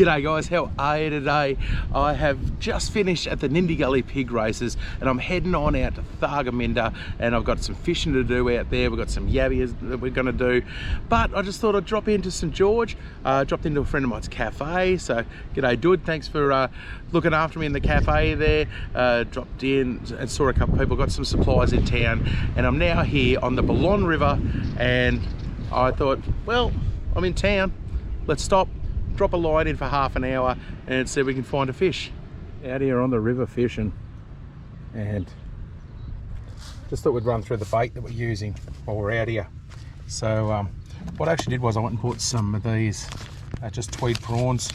G'day guys, how are you today? I have just finished at the Nindy Gully pig races and I'm heading on out to Thargomindah, and I've got some fishing to do out there. We've got some yabbies that we're going to do, but I just thought I'd drop into StGeorge. Dropped into a friend of mine's cafe, so g'day dude, thanks for looking after me in the cafe there. Dropped in and saw a couple of people, got some supplies in town, and I'm now here on the Ballon River, and I thought, well, I'm in town, let's stop, drop a line in for half an hour and see if we can find a fish. Out here on the river fishing, and just thought we'd run through the bait that we're using while we're out here. So what I actually did was I went and bought some of these just tweed prawns.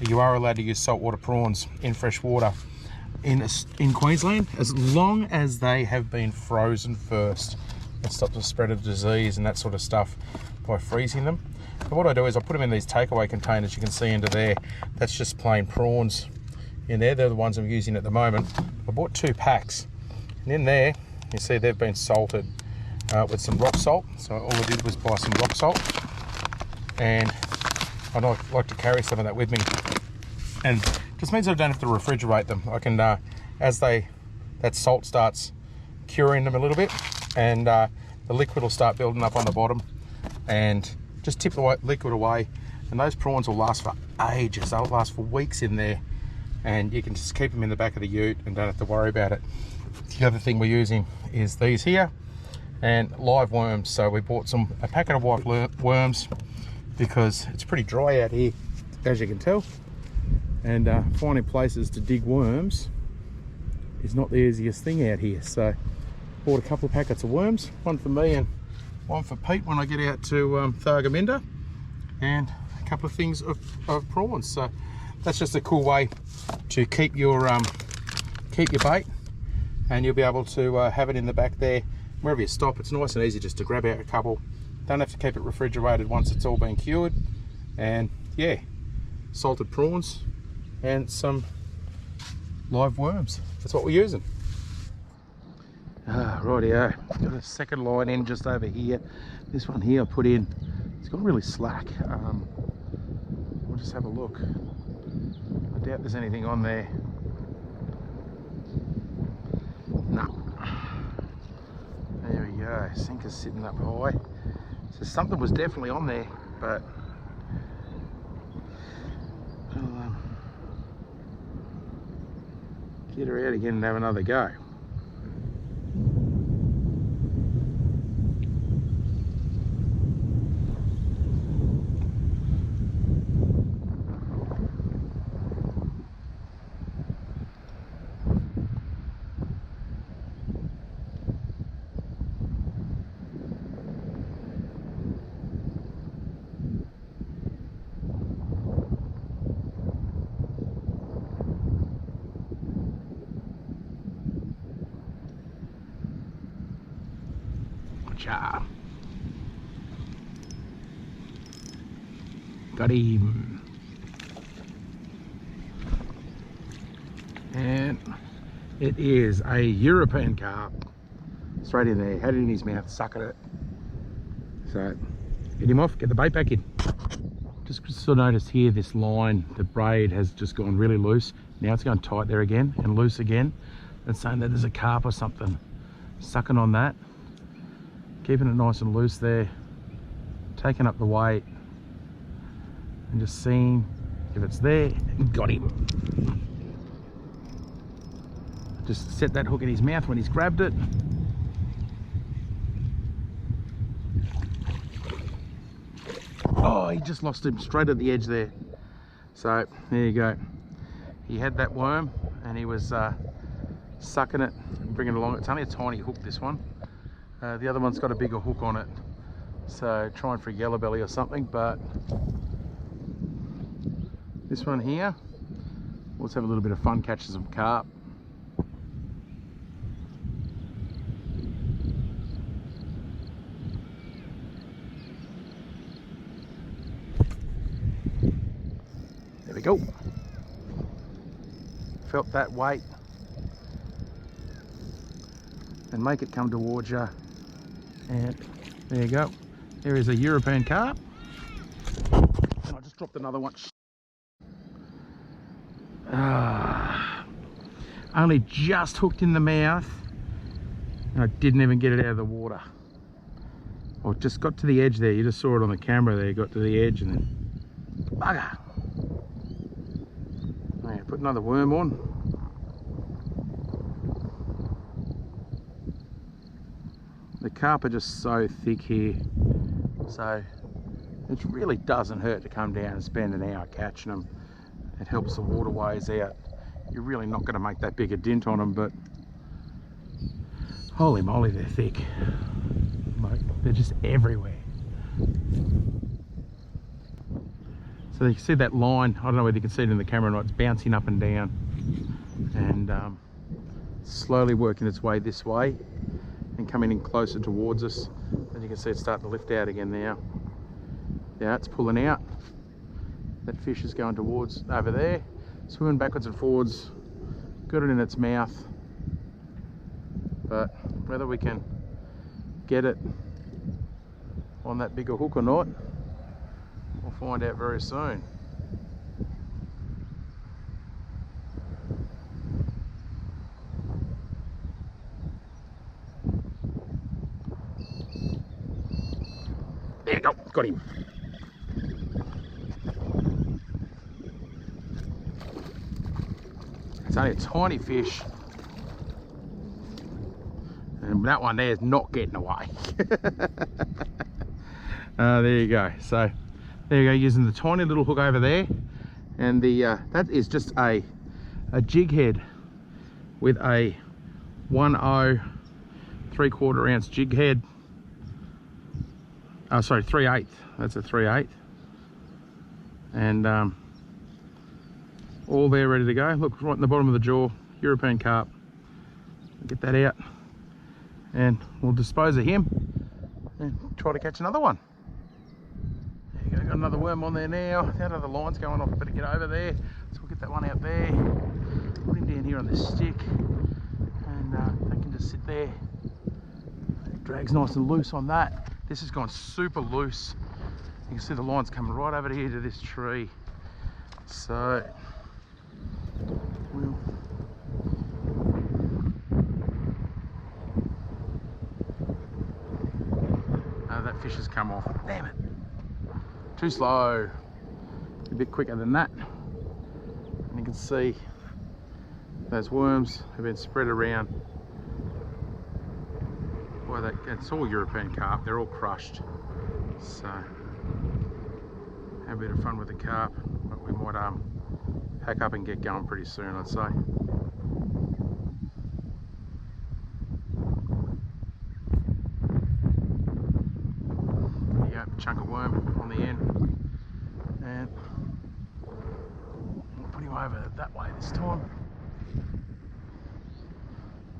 You are allowed to use saltwater prawns in fresh water in Queensland, as long as they have been frozen first. It stops the spread of disease and that sort of stuff by freezing them. But what I do is I put them in these takeaway containers you can see into there. That's just plain prawns in there. They're the ones I'm using at the moment. I bought 2 packs, and in there you see they've been salted with some rock salt. So all I did was buy some rock salt, and I like to carry some of that with me, and it just means I don't have to refrigerate them. I can as that salt starts curing them a little bit, and the liquid will start building up on the bottom, and just tip the liquid away, and those prawns will last for ages. They'll last for weeks in there, and you can just keep them in the back of the ute and don't have to worry about it. The other thing we're using is these here, and live worms. So we bought a packet of white worms because it's pretty dry out here, as you can tell, and finding places to dig worms is not the easiest thing out here. So bought a couple of packets of worms, one for me and one for Pete when I get out to Thargomindah, and a couple of things of prawns. So that's just a cool way to keep your bait, and you'll be able to have it in the back there wherever you stop. It's nice and easy just to grab out a couple. Don't have to keep it refrigerated once it's all been cured. And yeah, salted prawns and some live worms. That's what we're using. Rightio, got a second line in just over here. This one here I put in, it's got really slack. We'll just have a look. I doubt there's anything on there. No. There we go, sinker's sitting up high. So something was definitely on there, but I'll get her out again and have another go. Got him. And it is a European carp. Straight in there, had it in his mouth, sucking it. So get him off, get the bait back in. Just sort of noticed here, this line, the braid has just gone really loose. Now it's going tight there again and loose again. That's saying that there's a carp or something sucking on that. Keeping it nice and loose there, taking up the weight, and just seeing if it's there. Got him. Just set that hook in his mouth when he's grabbed it. Oh, he just lost him straight at the edge there. So there you go. He had that worm and he was sucking it and bringing it along. It's only a tiny hook, this one. The other one's got a bigger hook on it, so trying for a yellow belly or something. But this one here, let's have a little bit of fun catching some carp. There we go. Felt that weight and make it come towards you, and there you go. There is a European carp, and I just dropped another one. Only just hooked in the mouth, and I didn't even get it out of the water. I just got to the edge there. You just saw it on the camera there. Got to the edge and then bugger. Yeah, put another worm on. The carp are just so thick here, so it really doesn't hurt to come down and spend an hour catching them. It helps the waterways out. You're really not going to make that big a dent on them, but holy moly, they're thick. Like, they're just everywhere. So you can see that line. I don't know whether you can see it in the camera or not. It's bouncing up and down, and slowly working its way this way and coming in closer towards us. And you can see it's starting to lift out again now. Yeah, it's pulling out. That fish is going towards over there, swimming backwards and forwards. Got it in its mouth, but whether we can get it on that bigger hook or not, we'll find out very soon. There you go, got him. It's only a tiny fish, and that one there is not getting away. There you go. So there you go, using the tiny little hook over there, and the that is just a jig head with a 1/0 3/4 ounce jig head. Oh, sorry, 3/8. That's a 3/8, and all there ready to go. Look, right in the bottom of the jaw, European carp. Get that out, and we'll dispose of him and try to catch another one. There you go, got another worm on there now. That other line's going off, better get over there. So we'll get that one out there, put him down here on this stick, and they can just sit there. It drags nice and loose on that. This has gone super loose. You can see the line's coming right over here to this tree. So that fish has come off. Damn it. Too slow. A bit quicker than that. And you can see those worms have been spread around. Boy, it's all European carp. They're all crushed. So have a bit of fun with the carp, but we might pack up and get going pretty soon, I'd say. There you go, chunk of worm on the end, and we'll put him over that way this time.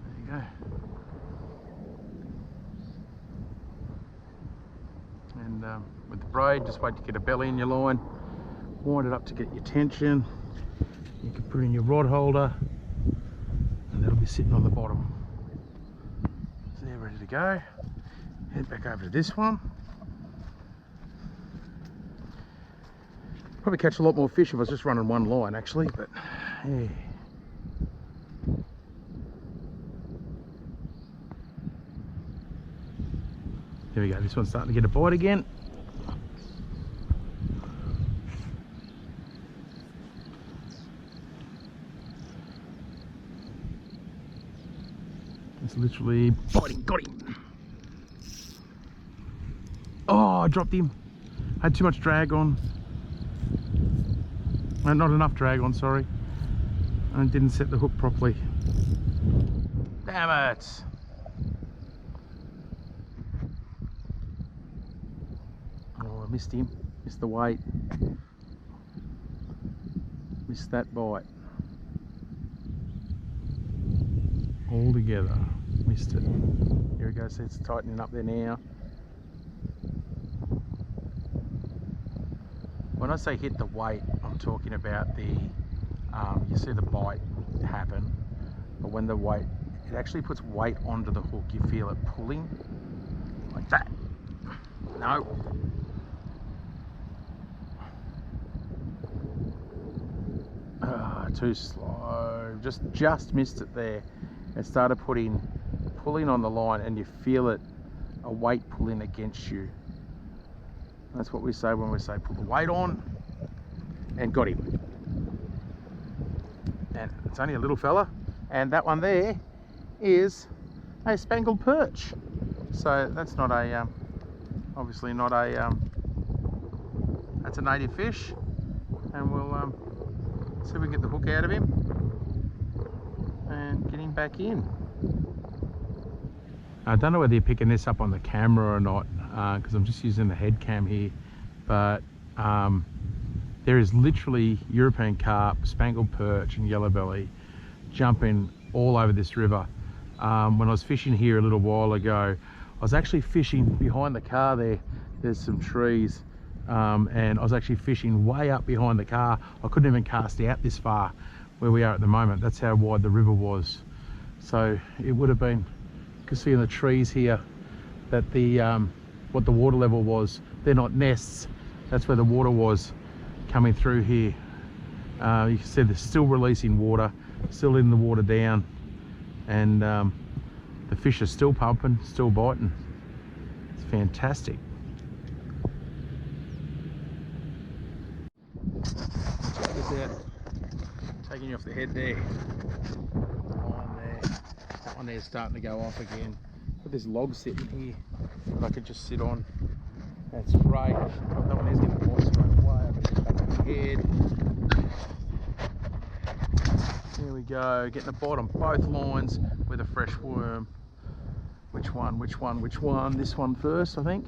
There you go. And with the braid, just wait to get a belly in your line, wind it up to get your tension. You can put in your rod holder, and that'll be sitting on the bottom. So they're ready to go. Head back over to this one. Probably catch a lot more fish if I was just running one line actually, but yeah. There we go, this one's starting to get a bite again. It's literally biting, got him. Oh, I dropped him. I had too much drag on. Not enough drag on, sorry. I didn't set the hook properly. Damn it. Oh, I missed him. Missed the weight. Missed that bite. All together. Missed it. Here we go, see it's tightening up there now. When I say hit the weight, I'm talking about the, you see the bite happen, but when the weight, it actually puts weight onto the hook, you feel it pulling, like that. No. too slow. Just missed it there. It started pulling on the line, and you feel it, a weight pulling against you. That's what we say when we say pull the weight on, and got him. And it's only a little fella, and that one there is a spangled perch. So that's not a, obviously not a, that's a native fish, and we'll see if we can get the hook out of him and get him back in. I don't know whether you're picking this up on the camera or not, because I'm just using the head cam here, but there is literally European carp, spangled perch and yellow belly jumping all over this river. When I was fishing here a little while ago, I was actually fishing behind the car there. There's some trees, and I was actually fishing way up behind the car. I couldn't even cast out this far where we are at the moment. That's how wide the river was. So it would have been, you can see in the trees here that the what the water level was. They're not nests, that's where the water was coming through here. You can see they're still releasing water, still letting the water down, and the fish are still pumping, still biting. It's fantastic. Check this out. Taking you off the head there. Line there. That one there's starting to go off again. Got this log sitting here that I could just sit on. That's great. That one is getting more straight away. I've got to get back on the head. There we go. Getting the bottom, both lines with a fresh worm. Which one? Which one? Which one? This one first, I think.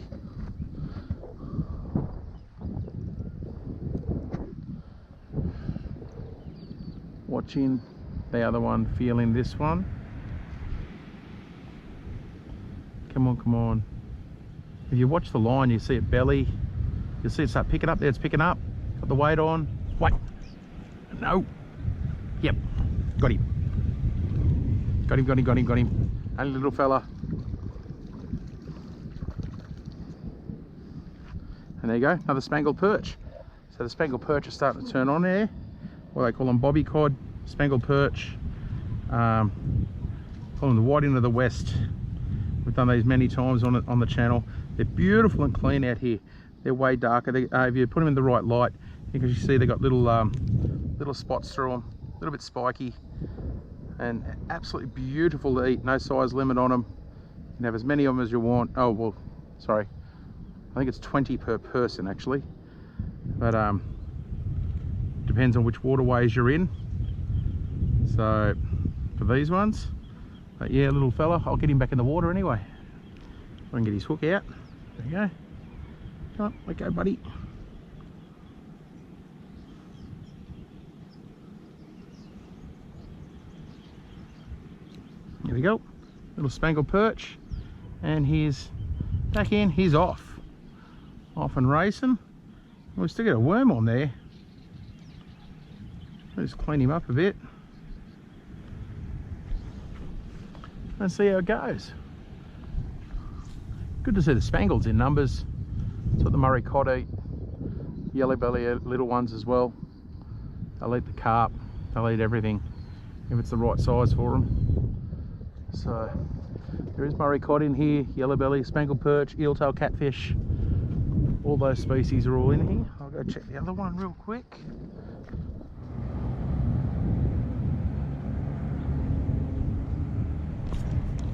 Watching the other one, feeling this one. Come on, come on. If you watch the line, you see it belly. You'll see it start picking up there. It's picking up. Got the weight on. Wait. No. Yep. Got him. Got him, got him, got him, got him. Only little fella. And there you go, another spangled perch. So the spangled perch are starting to turn on there. What they call them, bobby cod, spangled perch. Call them the whiting of the west. We've done these many times on the channel. They're beautiful and clean out here. They're way darker. If you put them in the right light, because you see they've got little little spots through them, a little bit spiky, and absolutely beautiful to eat. No size limit on them. You can have as many of them as you want. Oh well, sorry. I think it's 20 per person actually, but depends on which waterways you're in. So for these ones, but yeah, little fella, I'll get him back in the water anyway. I can get his hook out. There you go. Come on, let go, buddy. There we go, little spangled perch, and he's back in. He's off and racing. We've still got a worm on there. I'll just clean him up a bit and see how it goes. Good to see the spangles in numbers. That's what the Murray cod eat. Yellow belly little ones as well. They'll eat the carp, they'll eat everything if it's the right size for them. So there is Murray cod in here, yellow belly, spangled perch, eeltail catfish. All those species are all in here. I'll go check the other one real quick.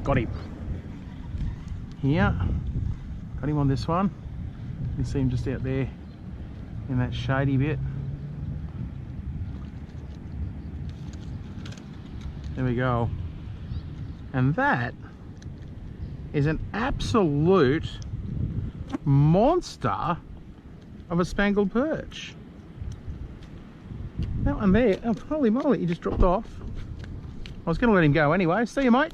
Got him. Here. Got him on this one. You can see him just out there in that shady bit. There we go. And that is an absolute monster of a spangled perch. That one there, oh, holy moly, he just dropped off. I was going to let him go anyway. See you, mate.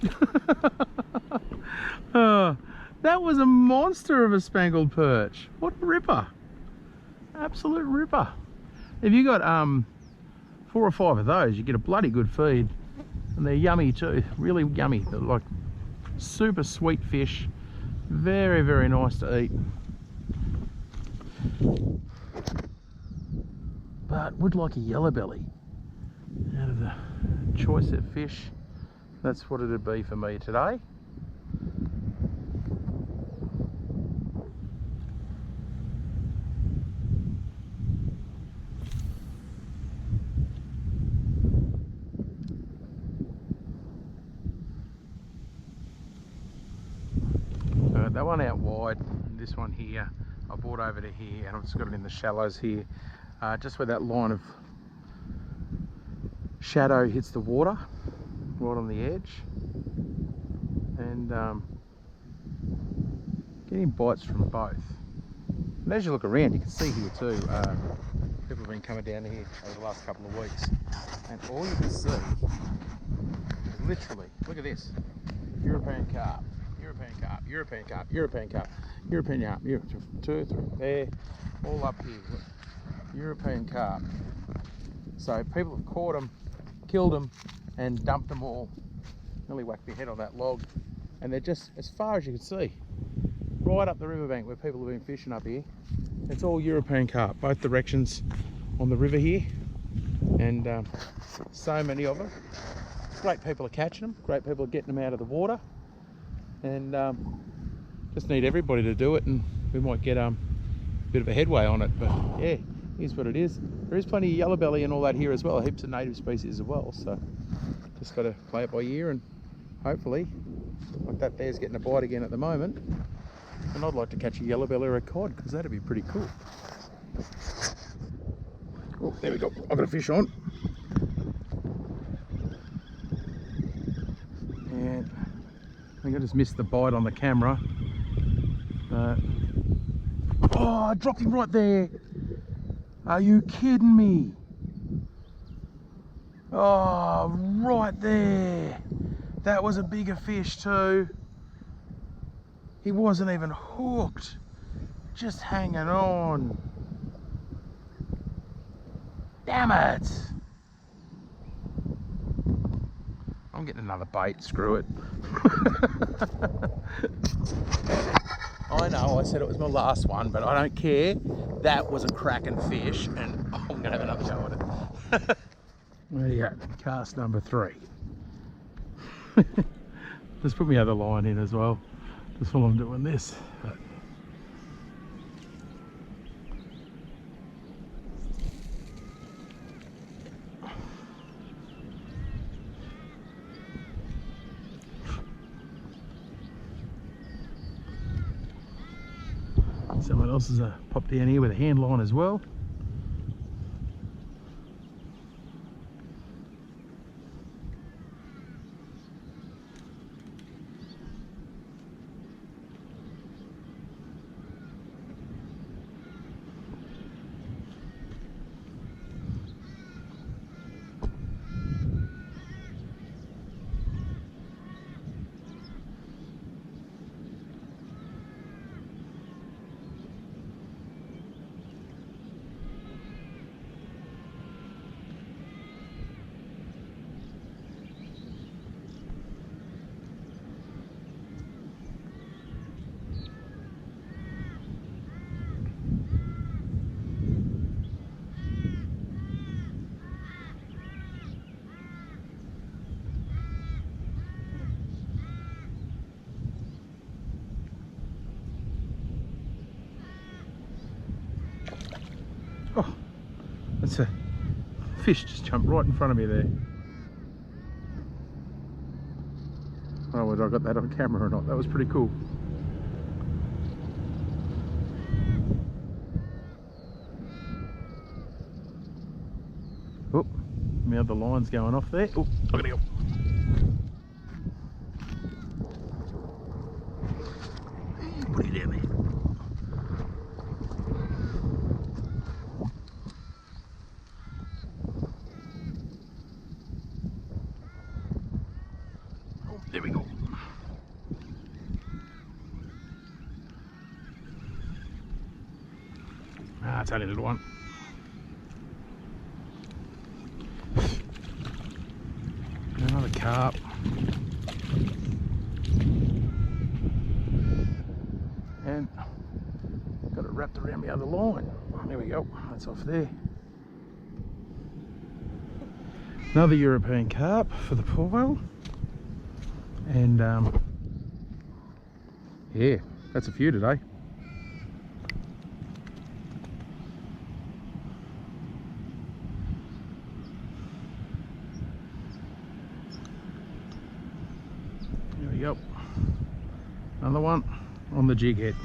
That was a monster of a spangled perch. What a ripper. Absolute ripper. If you got 4 or 5 of those, you get a bloody good feed. And they're yummy too, really yummy. They're like super sweet fish. Very, very nice to eat. But would like a yellow belly. Out of the choice of fish, that's what it'd be for me today. That one out wide, this one here, I brought over to here, and I've just got it in the shallows here, just where that line of shadow hits the water, right on the edge. And getting bites from both. And as you look around, you can see here too, people have been coming down here over the last couple of weeks, and all you can see is literally, look at this, European carp, European carp, European carp, European carp, European carp, 2, 3, there, all up here, look, European carp. So people have caught them, killed them, and dumped them all, nearly whacked their head on that log, and they're just, as far as you can see, right up the riverbank where people have been fishing up here. It's all European carp, both directions on the river here, and so many of them. Great people are catching them, great people are getting them out of the water, and just need everybody to do it, and we might get a bit of a headway on it. But yeah, here's what it is. There is plenty of yellow belly and all that here as well, heaps of native species as well, so just got to play it by ear, and hopefully, like that there's getting a bite again at the moment, and I'd like to catch a yellow belly or a cod, because that'd be pretty cool. Oh, there we go, I've got a fish on. And I think I just missed the bite on the camera. Oh, I dropped him right there. Are you kidding me? Oh, right there. That was a bigger fish too. He wasn't even hooked. Just hanging on. Damn it. I'm getting another bait, screw it. I know, I said it was my last one, but I don't care. That was a cracking fish, and I'm going to have another go at it. There you go, cast number 3. Just put my other line in as well, just while I'm doing this. But someone else has popped down here with a hand line as well. Oh, that's a fish just jumped right in front of me there. I don't know whether I got that on camera or not. That was pretty cool. Oh, my other line's going off there. Oh, I gotta go. Put it down there. There we go. Ah, it's only a little one. Another carp. And got it wrapped around my other line. There we go. That's off there. Another European carp for the pile. And yeah, that's a few today. There we go. Another one on the jig head.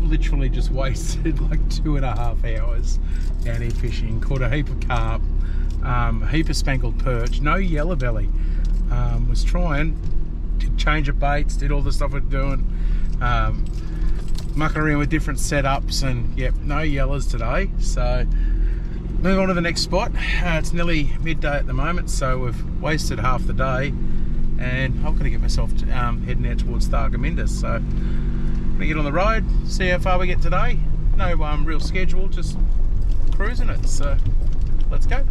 Literally just wasted like 2.5 hours out here fishing. Caught a heap of carp, a heap of spangled perch, no yellow belly. Was trying to change of baits, did all the stuff we're doing, mucking around with different setups, and yep, no yellows today. So move on to the next spot. It's nearly midday at the moment, so we've wasted half the day, and I've got to get myself heading out towards Thargomindah. So gonna get on the road, see how far we get today. No real schedule, just cruising it, so let's go.